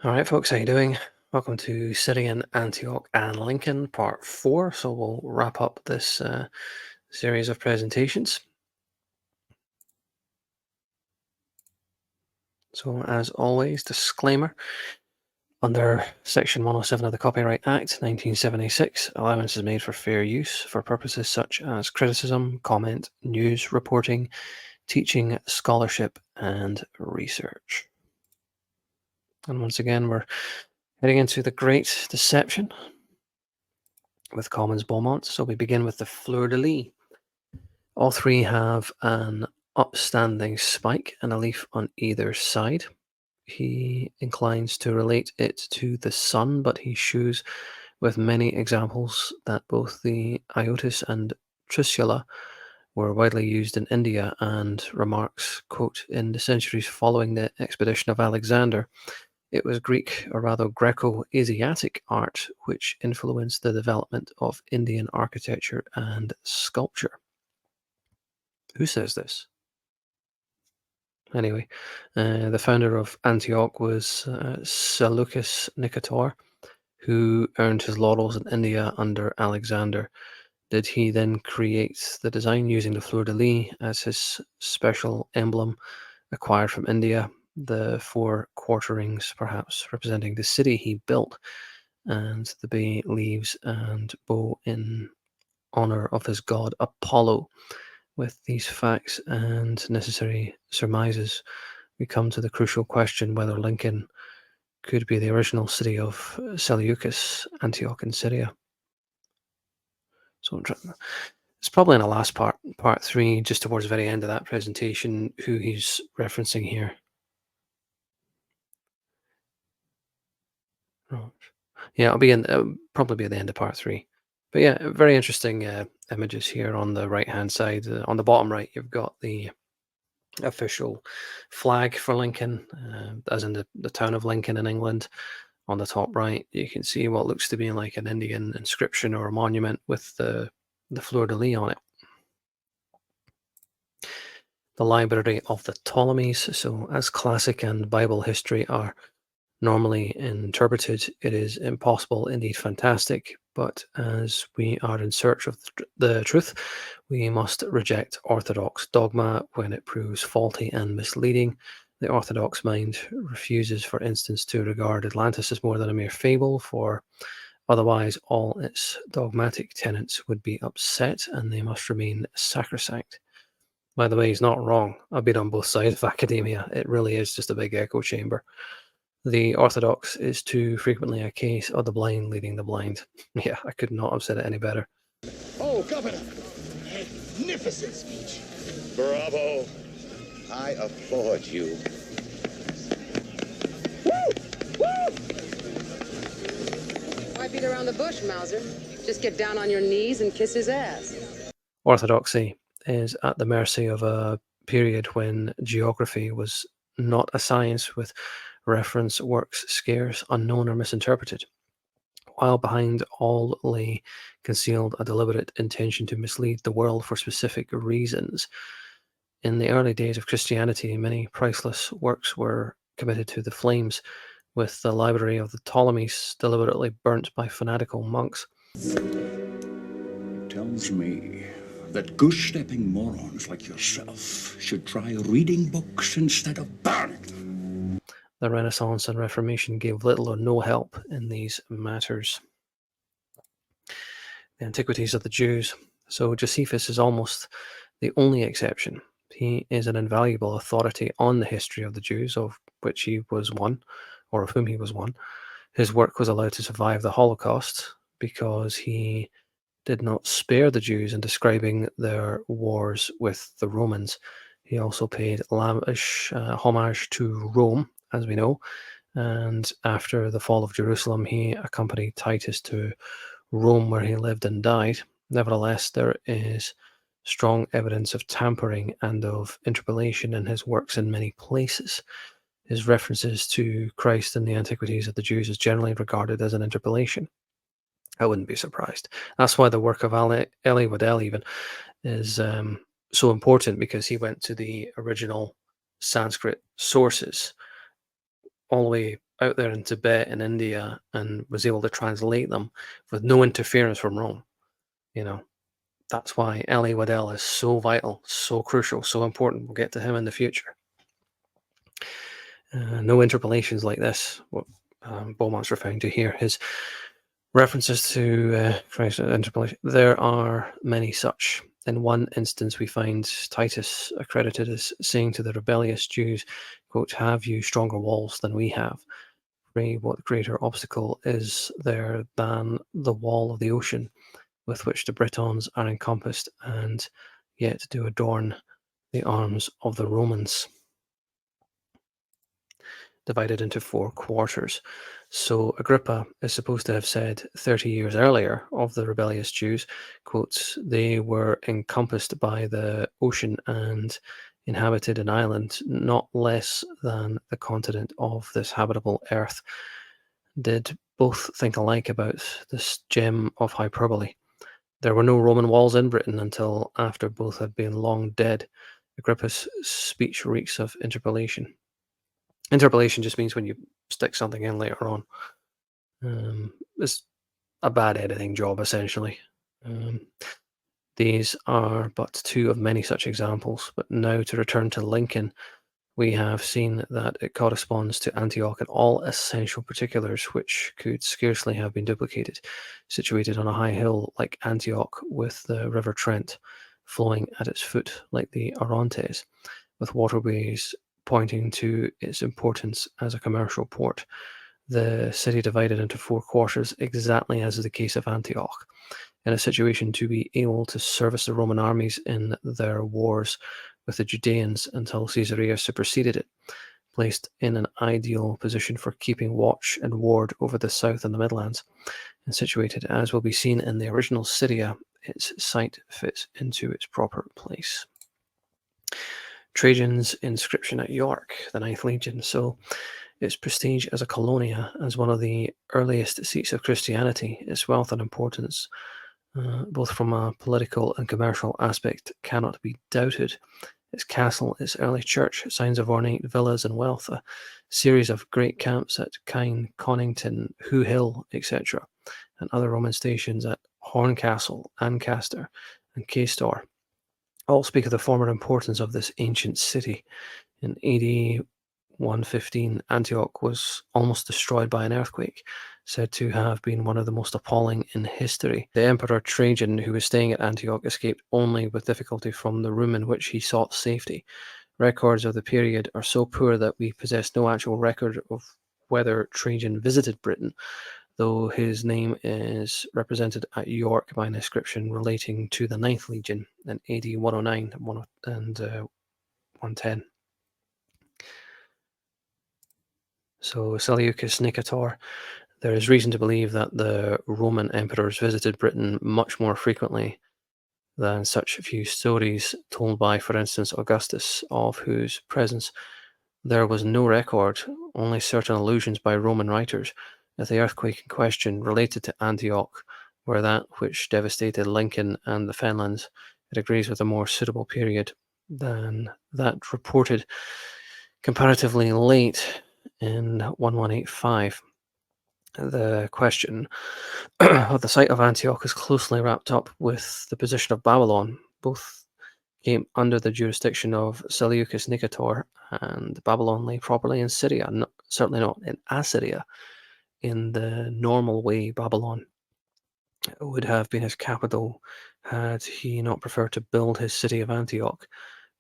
All right, folks, how you doing? Welcome to Syrian, Antioch, and Lincoln, part 4. So we'll wrap up this series of presentations. So as always, disclaimer, under Section 107 of the Copyright Act, 1976, allowance is made for fair use for purposes such as criticism, comment, news reporting, teaching, scholarship, and research. And once again, we're heading into the Great Deception with Commons Beaumont. So we begin with the Fleur-de-Lys. All three have an upstanding spike and a leaf on either side. He inclines to relate it to the sun, but he shews with many examples that both the iotis and tricula were widely used in India, and remarks, quote, in the centuries following the expedition of Alexander, it was Greek, or rather Greco-Asiatic art, which influenced the development of Indian architecture and sculpture. Who says this? Anyway, the founder of Antioch was Seleucus Nicator, who earned his laurels in India under Alexander. Did he then create the design using the fleur-de-lis as his special emblem acquired from India? The four quarterings, perhaps, representing the city he built, and the bay leaves and bow in honor of his god Apollo. With these facts and necessary surmises, we come to the crucial question whether Lincoln could be the original city of Seleucus, Antioch in Syria. So it's probably in the last part 3, just towards the very end of that presentation, who he's referencing here. Right. Yeah, probably be at the end of part 3. But yeah, very interesting images here on the right-hand side. On the bottom right, you've got the official flag for Lincoln, as in the town of Lincoln in England. On the top right, you can see what looks to be like an Indian inscription or a monument with the fleur-de-lis on it. The Library of the Ptolemies. So, as classic and Bible history are normally interpreted, it is impossible, indeed fantastic. But as we are in search of the truth, we must reject orthodox dogma when it proves faulty and misleading. The orthodox mind refuses, for instance, to regard Atlantis as more than a mere fable, for otherwise all its dogmatic tenets would be upset and they must remain sacrosanct. By the way, he's not wrong. I've been on both sides of academia. It really is just a big echo chamber. The orthodox is too frequently a case of the blind leading the blind. Yeah, I could not have said it any better. Oh, Governor! Magnificent speech! Bravo! I applaud you. Woo! Woo! Why beat around the bush, Mauser? Just get down on your knees and kiss his ass. Orthodoxy is at the mercy of a period when geography was not a science, with reference works scarce, unknown, or misinterpreted, while behind all lay concealed a deliberate intention to mislead the world for specific reasons. In the early days of Christianity, many priceless works were committed to the flames, with the Library of the Ptolemies deliberately burnt by fanatical monks. It tells me that goose-stepping morons like yourself should try reading books instead of burning. The Renaissance and Reformation gave little or no help in these matters. The Antiquities of the Jews. So Josephus is almost the only exception. He is an invaluable authority on the history of the Jews, of which he was one, or of whom he was one. His work was allowed to survive the Holocaust because he did not spare the Jews in describing their wars with the Romans. He also paid lavish homage to Rome, as we know, and after the fall of Jerusalem, he accompanied Titus to Rome, where he lived and died. Nevertheless, there is strong evidence of tampering and of interpolation in his works in many places. His references to Christ in the Antiquities of the Jews is generally regarded as an interpolation. I wouldn't be surprised. That's why the work of Elie Waddell even is so important, because he went to the original Sanskrit sources all the way out there in Tibet and India and was able to translate them with no interference from Rome. You know, that's why Elie Waddell is so vital, so crucial, so important. We'll get to him in the future. No interpolations like this, what Beaumont's referring to here. His references to Christ interpolation, there are many such. In one instance, we find Titus accredited as saying to the rebellious Jews, quote, "Have you stronger walls than we have? Pray, what greater obstacle is there than the wall of the ocean with which the Britons are encompassed and yet do adorn the arms of the Romans?" Divided into 4 quarters. So Agrippa is supposed to have said 30 years earlier of the rebellious Jews, quotes, "They were encompassed by the ocean and inhabited an island not less than the continent of this habitable earth." Did both think alike about this gem of hyperbole? There were no Roman walls in Britain until after both had been long dead. Agrippa's speech reeks of interpolation. Interpolation just means when you stick something in later on. It's a bad editing job, essentially. These are but 2 of many such examples. But now to return to Lincoln, we have seen that it corresponds to Antioch in all essential particulars, which could scarcely have been duplicated. Situated on a high hill like Antioch, with the river Trent flowing at its foot like the Orontes, with waterways pointing to its importance as a commercial port. The city divided into 4 quarters, exactly as is the case of Antioch, in a situation to be able to service the Roman armies in their wars with the Judeans until Caesarea superseded it, placed in an ideal position for keeping watch and ward over the south and the Midlands, and situated, as will be seen in the original Syria, its site fits into its proper place. Trajan's inscription at York, the 9th Legion. So its prestige as a colonia, as one of the earliest seats of Christianity, its wealth and importance, both from a political and commercial aspect, cannot be doubted. Its castle, its early church, signs of ornate villas and wealth, a series of great camps at Kyne, Conington, Hoo Hill, etc., and other Roman stations at Horncastle, Ancaster, and Caistor, all speak of the former importance of this ancient city. In AD 115, Antioch was almost destroyed by an earthquake, said to have been one of the most appalling in history. The Emperor Trajan, who was staying at Antioch, escaped only with difficulty from the room in which he sought safety. Records of the period are so poor that we possess no actual record of whether Trajan visited Britain, though his name is represented at York by an inscription relating to the 9th Legion in AD 109 and 110. So Seleucus Nicator, there is reason to believe that the Roman emperors visited Britain much more frequently than such few stories told by, for instance, Augustus, of whose presence there was no record, only certain allusions by Roman writers. If the earthquake in question related to Antioch were that which devastated Lincoln and the Fenlands, it agrees with a more suitable period than that reported comparatively late in 1185. The question of the site of Antioch is closely wrapped up with the position of Babylon. Both came under the jurisdiction of Seleucus Nicator, and Babylon lay properly in Syria, certainly not in Assyria, in the normal way Babylon would have been his capital had he not preferred to build his city of Antioch,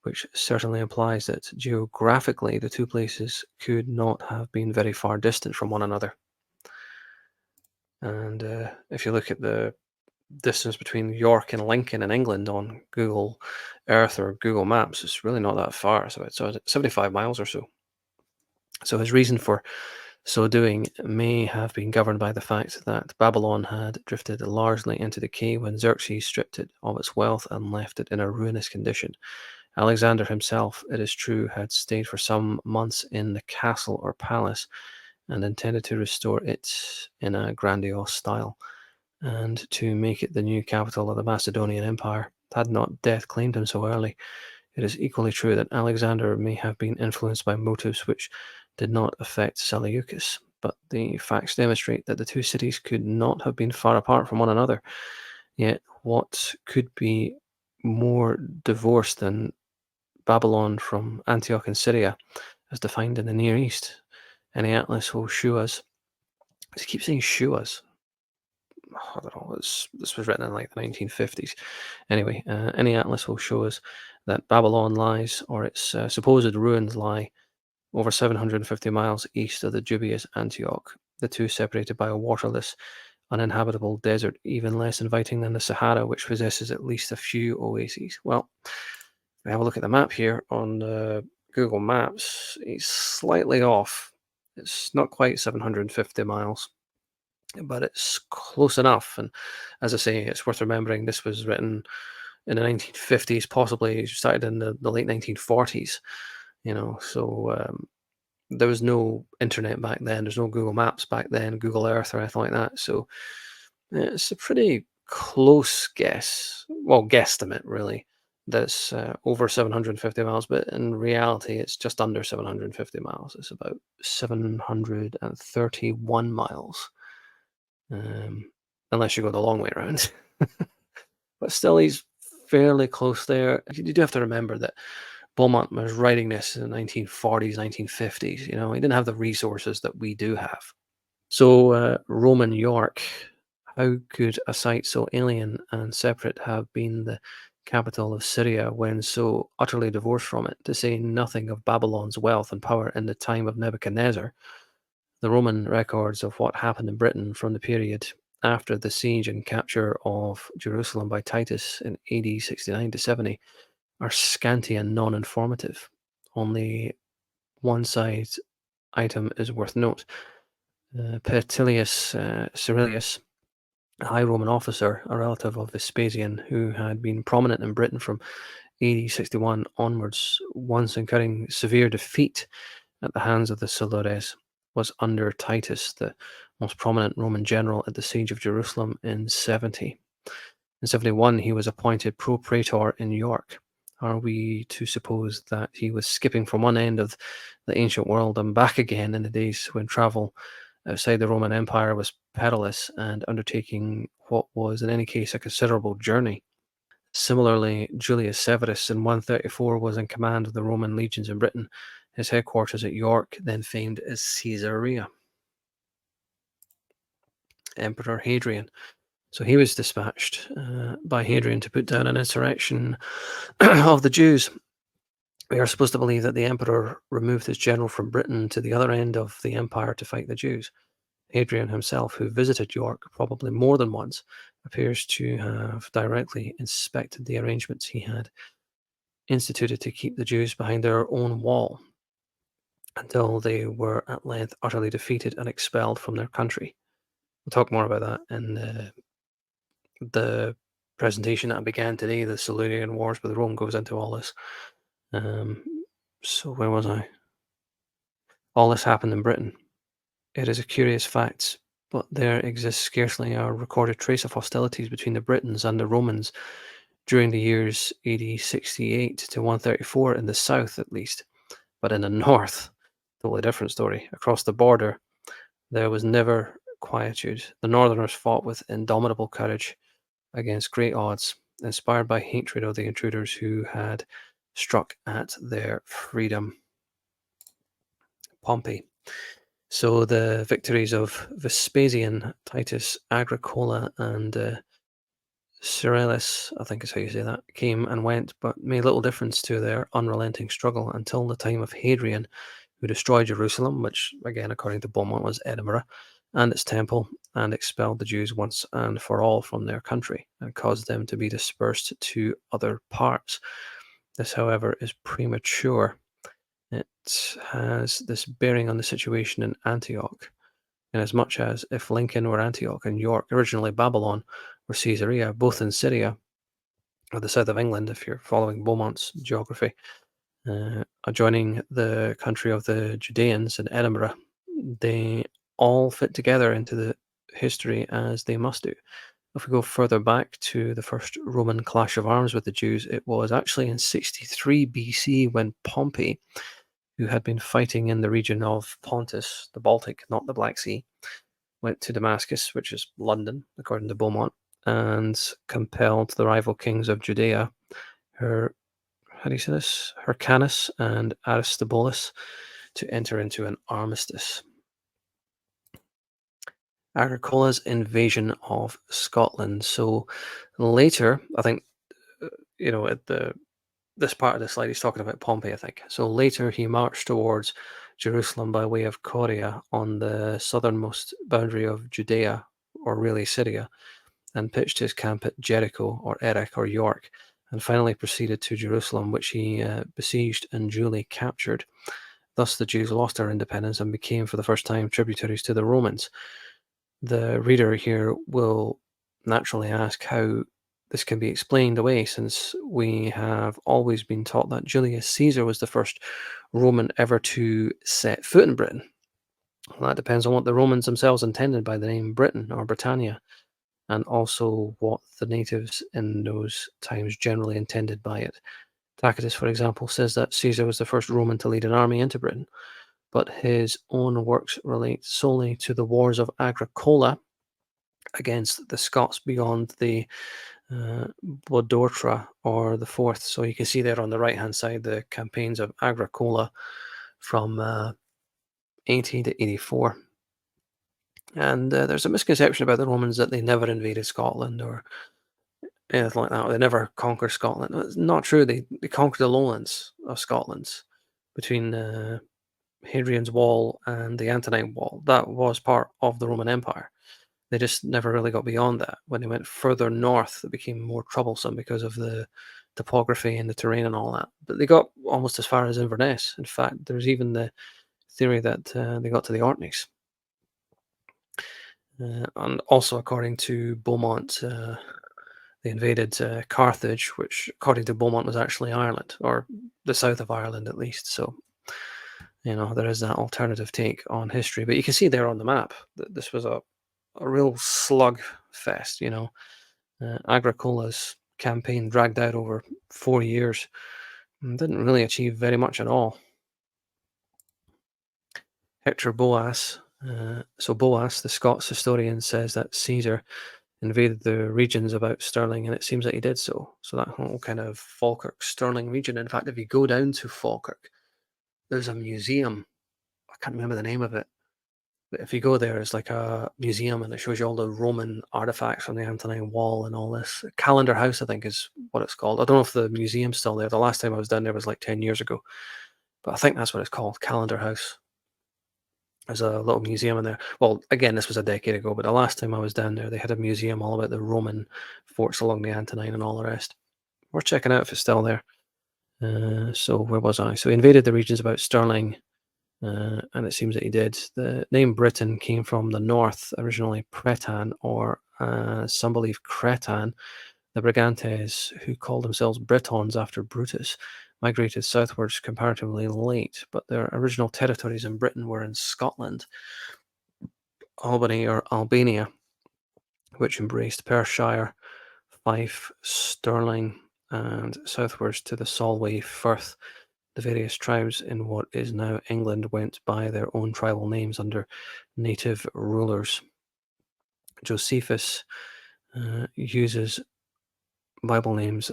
which certainly implies that geographically the 2 places could not have been very far distant from one another. And if you look at the distance between York and Lincoln in England on Google Earth or Google Maps, it's really not that far. So it's 75 miles or so. So his reason for so doing may have been governed by the fact that Babylon had drifted largely into decay when Xerxes stripped it of its wealth and left it in a ruinous condition. Alexander himself, it is true, had stayed for some months in the castle or palace and intended to restore it in a grandiose style, and to make it the new capital of the Macedonian Empire, had not death claimed him so early. It is equally true that Alexander may have been influenced by motives which did not affect Seleucus. but the facts demonstrate that the two cities could not have been far apart from one another. Yet, what could be more divorced than Babylon from Antioch in Syria, as defined in the Near East? Any atlas will show us. I keep saying show us. I don't know. This was written in like the 1950s. Anyway, any atlas will show us that Babylon lies, or its supposed ruins lie, over 750 miles east of the dubious Antioch, the two separated by a waterless, uninhabitable desert, even less inviting than the Sahara, which possesses at least a few oases. Well, if we have a look at the map here on Google Maps, it's slightly off. It's not quite 750 miles, but it's close enough. And as I say, it's worth remembering this was written in the 1950s, possibly started in the late 1940s, so there was no internet back then. There's no Google Maps back then, Google Earth or anything like that. So it's a pretty close guess, well, guesstimate really, that's over 750 miles, but in reality, it's just under 750 miles. It's about 731 miles, unless you go the long way around. But still, he's fairly close there. You do have to remember that Beaumont was writing this in the 1940s, 1950s. He didn't have the resources that we do have. So, Roman York, how could a site so alien and separate have been the capital of Syria when so utterly divorced from it, to say nothing of Babylon's wealth and power in the time of Nebuchadnezzar? The Roman records of what happened in Britain from the period after the siege and capture of Jerusalem by Titus in AD 69 to 70 are scanty and non-informative. Only one side item is worth note. Petilius Cyrilius, a high Roman officer, a relative of Vespasian, who had been prominent in Britain from AD 61 onwards, once incurring severe defeat at the hands of the Silures, was under Titus, the most prominent Roman general at the siege of Jerusalem in 70. In 71, he was appointed propraetor in York. Are we to suppose that he was skipping from one end of the ancient world and back again in the days when travel outside the Roman Empire was perilous and undertaking what was in any case a considerable journey? Similarly, Julius Severus in 134 was in command of the Roman legions in Britain, his headquarters at York, then famed as Caesarea. Emperor Hadrian. So he was dispatched by Hadrian to put down an insurrection of the Jews. We are supposed to believe that the emperor removed his general from Britain to the other end of the empire to fight the Jews. Hadrian himself, who visited York probably more than once, appears to have directly inspected the arrangements he had instituted to keep the Jews behind their own wall until they were at length utterly defeated and expelled from their country. We'll talk more about that in the presentation that began today, the Silurian Wars, but the Rome goes into all this. So where was I? All this happened in Britain. It is a curious fact, but there exists scarcely a recorded trace of hostilities between the Britons and the Romans during the years AD 68 to 134 in the south, at least. But in the north, totally different story. Across the border, there was never quietude. The Northerners fought with indomitable courage against great odds, inspired by hatred of the intruders who had struck at their freedom. Pompey. So the victories of Vespasian, Titus, Agricola, and Cyrillus, I think is how you say that, came and went, but made little difference to their unrelenting struggle until the time of Hadrian, who destroyed Jerusalem, which, again, according to Beaumont, was Edinburgh, and its temple, and expelled the Jews once and for all from their country, and caused them to be dispersed to other parts. This, however, is premature. It has this bearing on the situation in Antioch, inasmuch as if Lincoln were Antioch and York, originally Babylon, or Caesarea, both in Syria, or the south of England, if you're following Beaumont's geography, adjoining the country of the Judeans in Edinburgh, they all fit together into the history as they must do. If we go further back to the first Roman clash of arms with the Jews, it was actually in 63 BC when Pompey who had been fighting in the region of Pontus, the Baltic, not the Black Sea, went to Damascus, which is London, according to Beaumont, and compelled the rival kings of Judea, how do you say this? Hyrcanus and Aristobulus, to enter into an armistice. Agricola's invasion of Scotland. So later, I think, at this part of the slide, he's talking about Pompey, I think. So later, he marched towards Jerusalem by way of Coria on the southernmost boundary of Judea, or really Syria, and pitched his camp at Jericho, or Erech, or York, and finally proceeded to Jerusalem, which he besieged and duly captured. Thus, the Jews lost their independence and became, for the first time, tributaries to the Romans. The reader here will naturally ask how this can be explained away, since we have always been taught that Julius Caesar was the first Roman ever to set foot in Britain. Well, that depends on what the Romans themselves intended by the name Britain or Britannia, and also what the natives in those times generally intended by it. Tacitus, for example, says that Caesar was the first Roman to lead an army into Britain, but his own works relate solely to the wars of Agricola against the Scots beyond the Bodortra, or the Forth. So you can see there on the right-hand side the campaigns of Agricola from 80 to 84. And there's a misconception about the Romans that they never invaded Scotland or anything like that. They never conquered Scotland. It's not true. They conquered the lowlands of Scotland between Hadrian's Wall and the Antonine Wall. That was part of the Roman Empire. They just never really got beyond that. When they went further north, it became more troublesome because of the topography and the terrain and all that. But they got almost as far as Inverness. In fact, there's even the theory that they got to the Orkneys. And also, according to Beaumont, they invaded Carthage, which, according to Beaumont, was actually Ireland, or the south of Ireland at least. So, there is that alternative take on history. But you can see there on the map that this was a real slug fest. Agricola's campaign dragged out over 4 years and didn't really achieve very much at all. Hector Boas, Boas, the Scots historian, says that Caesar invaded the regions about Stirling, and it seems that he did so. So that whole kind of Falkirk, Stirling region. In fact, if you go down to Falkirk, there's a museum. I can't remember the name of it. But if you go there, it's like a museum, and it shows you all the Roman artifacts from the Antonine Wall and all this. Calendar House, I think, is what it's called. I don't know if the museum's still there. The last time I was down there was like 10 years ago. But I think that's what it's called, Calendar House. There's a little museum in there. Well, again, this was a decade ago, but the last time I was down there, they had a museum all about the Roman forts along the Antonine and all the rest. Worth checking out if it's still there. So where was I? So he invaded the regions about Stirling, and it seems that he did. The name Britain came from the north, originally Pretan, or some believe Cretan. The Brigantes, who called themselves Britons after Brutus, migrated southwards comparatively late, but their original territories in Britain were in Scotland, Albany or Albania, which embraced Perthshire, Fife, Stirling, and southwards to the Solway Firth. The various tribes in what is now England went by their own tribal names under native rulers. Josephus uses Bible names,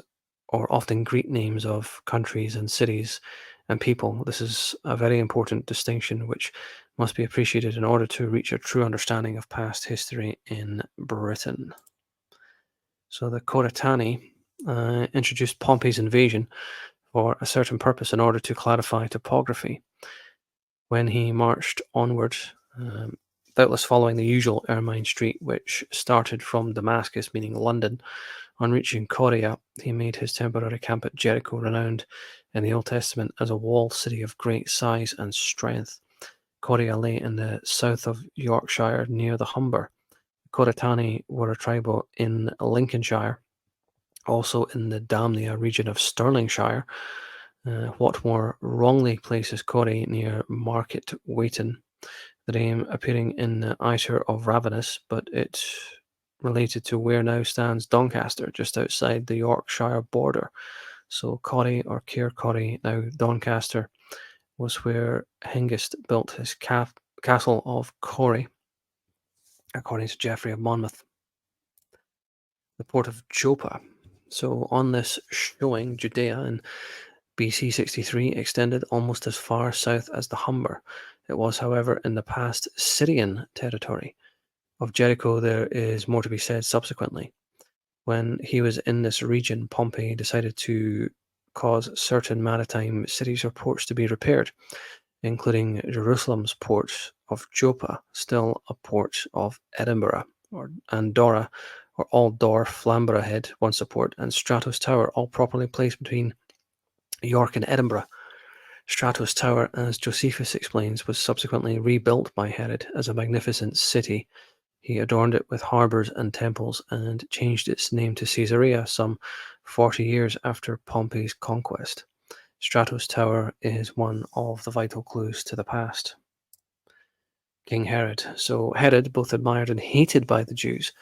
or often Greek names, of countries and cities and people. This is a very important distinction which must be appreciated in order to reach a true understanding of past history in Britain. So the Coritani introduced Pompey's invasion for a certain purpose in order to clarify topography. When he marched onward, doubtless following the usual Ermine Street, which started from Damascus, meaning London, on reaching Coria, he made his temporary camp at Jericho, renowned in the Old Testament as a walled city of great size and strength. Coria lay in the south of Yorkshire near the Humber. The Coritani were a tribe in Lincolnshire, also in the Damnia region of Stirlingshire. What more wrongly places Corey near Market Weighton, the name appearing in the Iter of Ravenous, but it related to where now stands Doncaster, just outside the Yorkshire border. So Corey, or Cair Corey, now Doncaster, was where Hengist built his castle of Corey, according to Geoffrey of Monmouth. The port of Joppa. So on this showing, Judea in BC 63 extended almost as far south as the Humber. It was, however, in the past Syrian territory. Of Jericho, there is more to be said subsequently. When he was in this region, Pompey decided to cause certain maritime cities or ports to be repaired, including Jerusalem's port of Joppa, still a port of Edinburgh, and Dora, or Aldor, Flamborough Head, once a port, and Stratos Tower, all properly placed between York and Edinburgh. Stratos Tower, as Josephus explains, was subsequently rebuilt by Herod as a magnificent city. He adorned it with harbours and temples and changed its name to Caesarea some 40 years after Pompey's conquest. Stratos Tower is one of the vital clues to the past. King Herod. So Herod, both admired and hated by the Jews,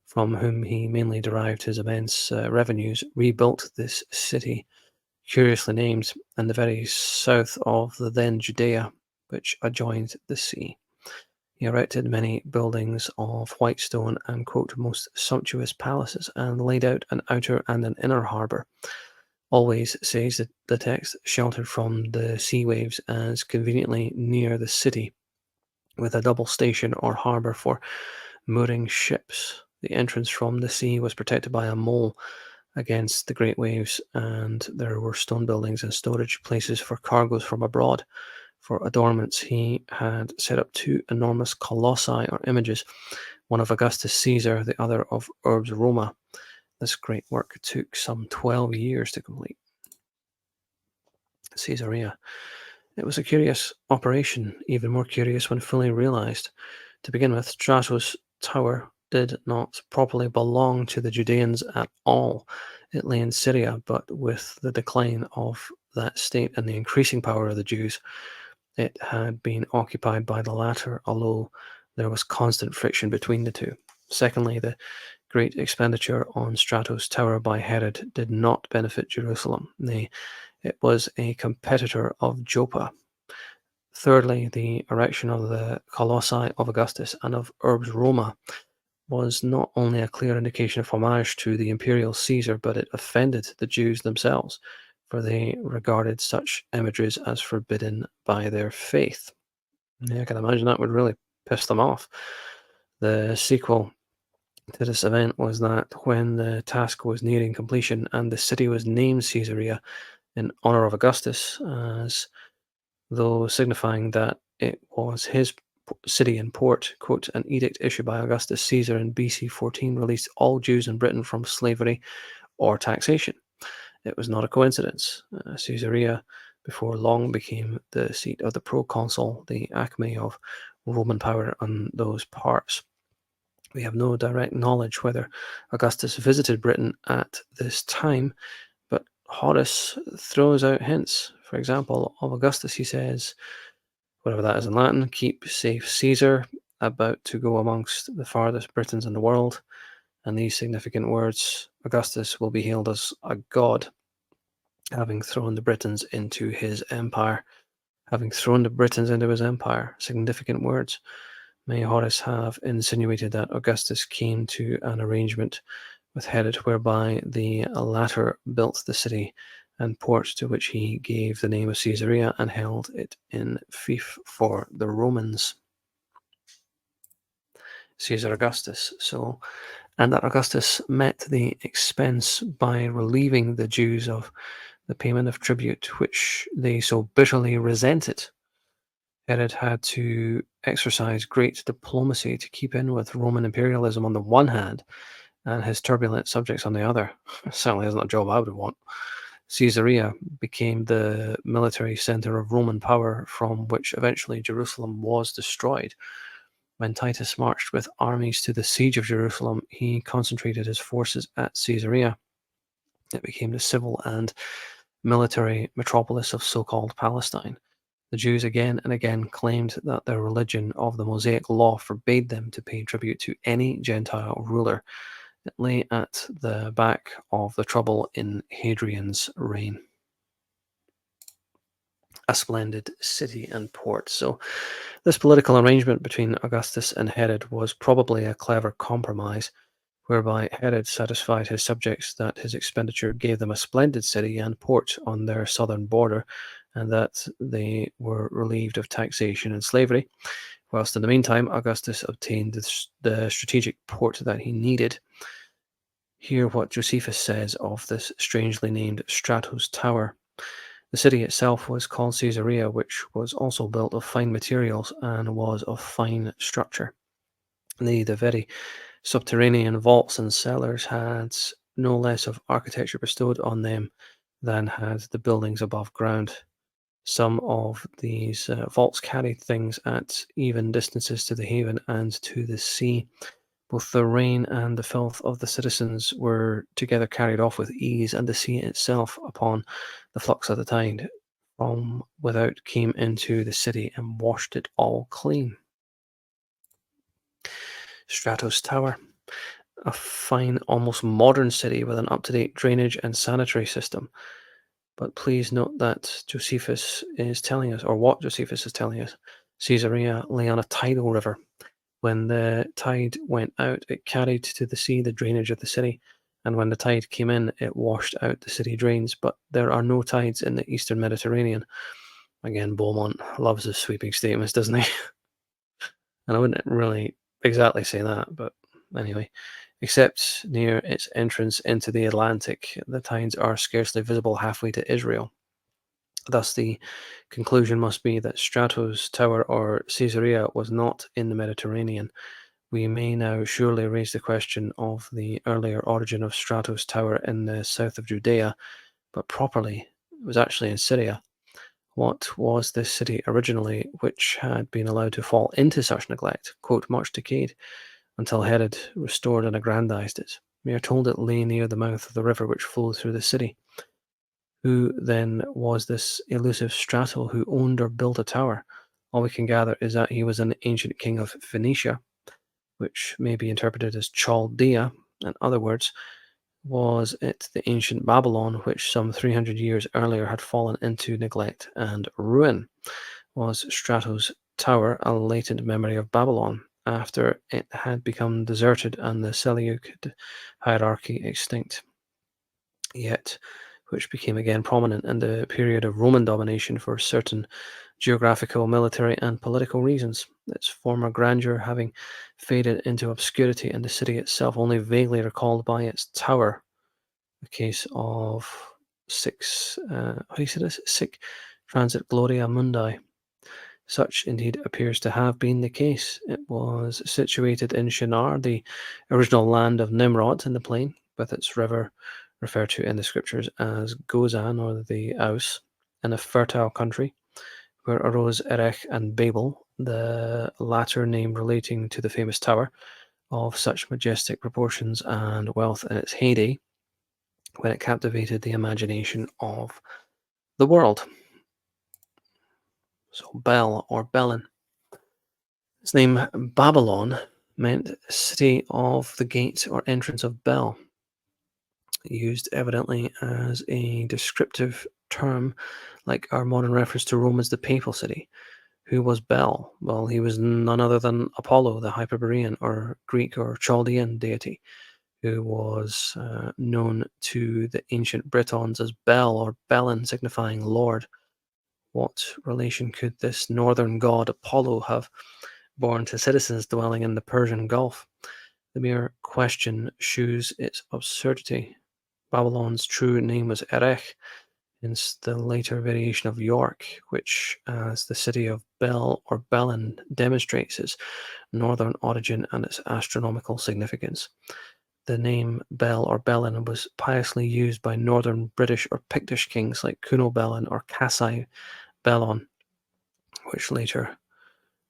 from whom he mainly derived his immense revenues, rebuilt this city, curiously named, in the very south of the then Judea, which adjoined the sea. He erected many buildings of white stone and, quote, most sumptuous palaces, and laid out an outer and an inner harbour, always, says the text, sheltered from the sea waves as conveniently near the city, with a double station or harbour for mooring ships. The entrance from the sea was protected by a mole against the great waves, and there were stone buildings and storage places for cargoes from abroad. For adornments, he had set up two enormous colossi or images, one of Augustus Caesar, the other of Urbs Roma. This great work took some 12 years to complete. Caesarea. It was a curious operation, even more curious when fully realized. To begin with, Stratos Tower did not properly belong to the Judeans at all. It lay in Syria, but with the decline of that state and the increasing power of the Jews, it had been occupied by the latter, although there was constant friction between the two. Secondly, the great expenditure on Stratos Tower by Herod did not benefit Jerusalem. Nay, it was a competitor of Joppa. Thirdly, the erection of the Colossi of Augustus and of Urbs Roma was not only a clear indication of homage to the imperial Caesar, but it offended the Jews themselves, for they regarded such imageries as forbidden by their faith. Yeah, I can imagine that would really piss them off. The sequel to this event was that when the task was nearing completion and the city was named Caesarea in honor of Augustus, as though signifying that it was his city and port, quote, an edict issued by Augustus Caesar in BC 14 released all Jews in Britain from slavery or taxation. It was not a coincidence. Caesarea before long became the seat of the proconsul, the acme of Roman power on those parts. We have no direct knowledge whether Augustus visited Britain at this time, but Horace throws out hints. For example, of Augustus he says, whatever that is in Latin, keep safe Caesar, about to go amongst the farthest Britons in the world. And these significant words, Augustus will be hailed as a god, having thrown the Britons into his empire. Having thrown the Britons into his empire. Significant words. May Horace have insinuated that Augustus came to an arrangement with Herod whereby the latter built the city and port to which he gave the name of Caesarea and held it in fief for the Romans. Caesar Augustus. And that Augustus met the expense by relieving the Jews of the payment of tribute, which they so bitterly resented. Herod had to exercise great diplomacy to keep in with Roman imperialism on the one hand and his turbulent subjects on the other. Certainly isn't a job I would want. Caesarea became the military center of Roman power from which eventually Jerusalem was destroyed. When Titus marched with armies to the siege of Jerusalem, he concentrated his forces at Caesarea. It became the civil and military metropolis of so-called Palestine. The Jews again and again claimed that their religion of the Mosaic law forbade them to pay tribute to any Gentile ruler. It lay at the back of the trouble in Hadrian's reign. a splendid city and port. So this political arrangement between Augustus and Herod was probably a clever compromise, whereby Herod satisfied his subjects that his expenditure gave them a splendid city and port on their southern border, and that they were relieved of taxation and slavery, whilst in the meantime Augustus obtained the strategic port that he needed. Hear what Josephus says of this strangely named Strato's Tower. The city itself was called Caesarea, which was also built of fine materials and was of fine structure. The very subterranean vaults and cellars had no less of architecture bestowed on them than had the buildings above ground. Some of these vaults carried things at even distances to the haven and to the sea. Both the rain and the filth of the citizens were together carried off with ease, and the sea itself, upon the flux of the tide from without, came into the city and washed it all clean. Strato's Tower, a fine, almost modern city with an up-to-date drainage and sanitary system. But please note that Josephus is telling us, or what Josephus is telling us, Caesarea lay on a tidal river. When the tide went out, it carried to the sea the drainage of the city, and when the tide came in, it washed out the city drains. But there are no tides in the eastern Mediterranean. Again, Beaumont loves his sweeping statements, doesn't he? And I wouldn't really exactly say that, but anyway. Except near its entrance into the Atlantic, the tides are scarcely visible halfway to Israel. Thus, the conclusion must be that Strato's Tower or Caesarea was not in the Mediterranean. We may now surely raise the question of the earlier origin of Strato's Tower in the south of Judea, but properly it was actually in Syria. What was this city originally, which had been allowed to fall into such neglect, quote, much decayed, until Herod restored and aggrandized it? We are told it lay near the mouth of the river which flowed through the city. Who then was this elusive Strato who owned or built a tower? All we can gather is that he was an ancient king of Phoenicia, which may be interpreted as Chaldea. In other words, was it the ancient Babylon, which some 300 years earlier had fallen into neglect and ruin? Was Strato's Tower a latent memory of Babylon, after it had become deserted and the Seleucid hierarchy extinct? Yet, which became again prominent in the period of Roman domination for certain geographical, military, and political reasons, its former grandeur having faded into obscurity and the city itself only vaguely recalled by its tower. The case of sic transit gloria mundi. Such indeed appears to have been the case. It was situated in Shinar, the original land of Nimrod in the plain, with its river referred to in the scriptures as Gozan or the Aus, in a fertile country where arose Erech and Babel, the latter name relating to the famous tower of such majestic proportions and wealth in its heyday, when it captivated the imagination of the world. So Bel or Belen. Its name Babylon meant city of the gate or entrance of Bel, used evidently as a descriptive term, like our modern reference to Rome as the papal city. Who was Bel? Well, he was none other than Apollo, the Hyperborean or Greek or Chaldean deity, who was known to the ancient Britons as Bel or Belen, signifying Lord. What relation could this northern god Apollo have borne to citizens dwelling in the Persian Gulf? The mere question shews its absurdity. Babylon's true name was Erech, hence the later variation of York, which, as the city of Bel or Belen, demonstrates its northern origin and its astronomical significance. The name Bel or Belen was piously used by northern British or Pictish kings like Cunobeline or Cassi Bellon, which later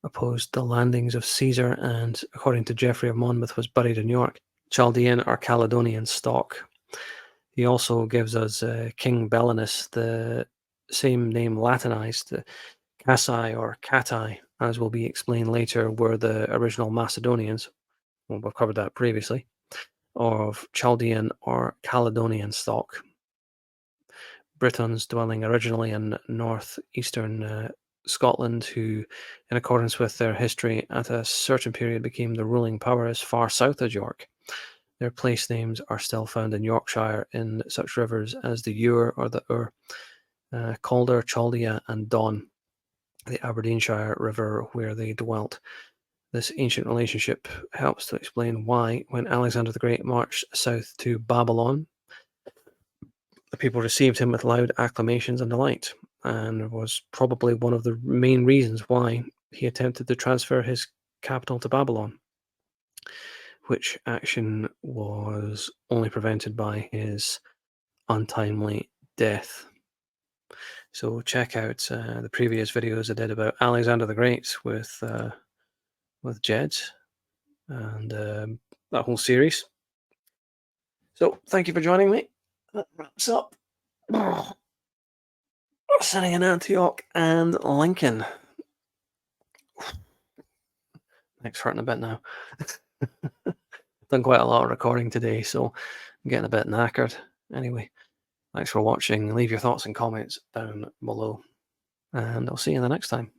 opposed the landings of Caesar and, according to Geoffrey of Monmouth, was buried in York. Chaldean or Caledonian stock. He also gives us King Belenus, the same name Latinized, Cassi or Cati, as will be explained later, were the original Macedonians, well, we've covered that previously, of Chaldean or Caledonian stock. Britons dwelling originally in northeastern Scotland, who, in accordance with their history, at a certain period became the ruling power as far south as York. Their place names are still found in Yorkshire in such rivers as the Ure or the Ur, Calder, Chaldea, and Don, the Aberdeenshire river where they dwelt. This ancient relationship helps to explain why, when Alexander the Great marched south to Babylon, the people received him with loud acclamations and delight, and was probably one of the main reasons why he attempted to transfer his capital to Babylon, which action was only prevented by his untimely death. So check out the previous videos I did about Alexander the Great with Jed and that whole series. So thank you for joining me. That wraps up sitting in Antioch and Lincoln. Neck's hurting a bit now. Done quite a lot of recording today, so I'm getting a bit knackered. Anyway, thanks for watching. Leave your thoughts and comments down below, and I'll see you in the next time.